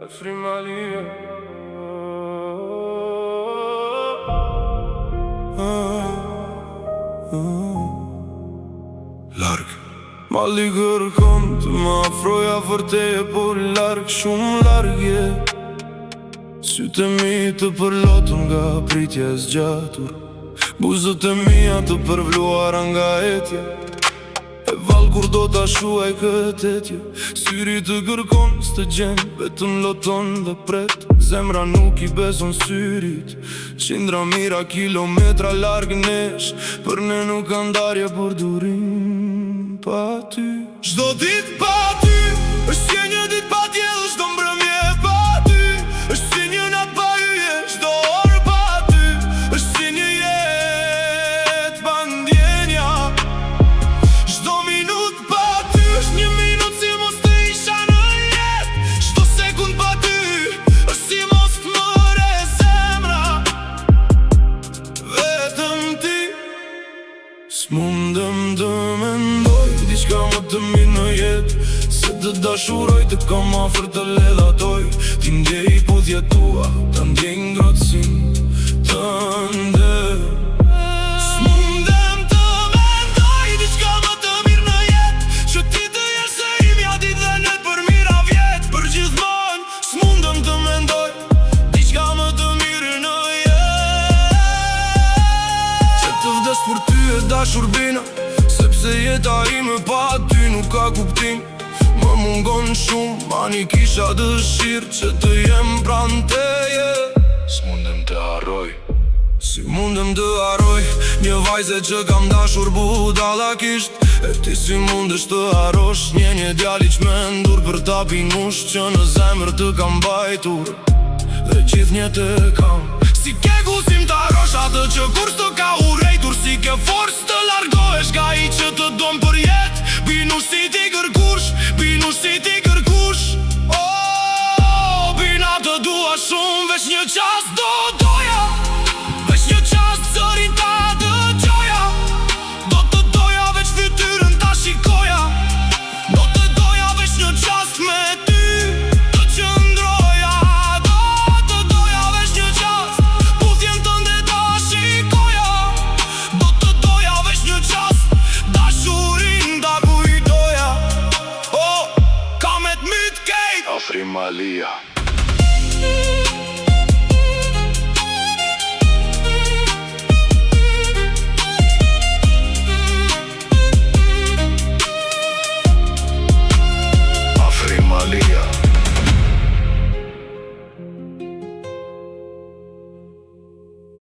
Frimalia. Larg Mali kërkon të më afroja vërteje, por larg, shumë larg je. Sytë e mi të përlotën nga pritje e zgjatur, buzët e mia të përvluara nga etja. E val kur do t'a shuaj këtë etje, syri të kërkon s'të gjen, vetëm loton dhe pret. Zemra nuk i beson syrit, qindra mira kilometra larg nesh, për ne nuk ka ndarje për durim pa ty. Çdo dit pa ty, është si një dit pa tjell, çdo mbrëmje pa ty, është si një nat pa yje, çdo orë pa ty, është si një jetë pa ndjenja. Çdo minut pa ty, është një minut si mos të isha në jetë. Çdo sekund pa ty, është si mos të më re zemra. Vetëm ti, s'mundem të mendoj diçka më të mirë në jetë, se të dashuroj të kam afër të ledhatoj. Ti ndjej pudhja tua, ta ndjej ngrohtësin tënde. S'mundem të mendoj diçka më të mirë në jetë, që ti të jesh se imja ditë dhe net për mira vjet. Për gjithmonë s'mundem të mendoj diçka më të mirë në jetë, që të vdes për ty e dashur bina, sepse jeta ime pa ty nuk ka kuptim. Më mungon shumë, ani kisha dëshirë që të jem pranë teje. S'mundem të harroj, si mundem të harroj një vajze që kam dashur budallakisht. E ti si mundesh të harrosh një djali që me ndur për ta pinush, që në zemër të kam bajtur dhe gjithë një të kam. Si ke guzim të harrosh atë që kur s'të ka urejtur, si ke forës të largohesh nga i që të dom për jetë. Binu si ti kërkush, binu si ti kërkush. Oh, bina të dua shumë, veç një qas do doja, veç një qas zërin ta dëgjoja. Do të doja veç fytyrën ta shikoja, do të doja veç një qas me ty të qëndroja. Do të doja veç një qas puthjen tënde ta shikoja, do të doja veç një qas dashurin ta kujtoja. Oh, Kamet Myt Kate, Frimalia.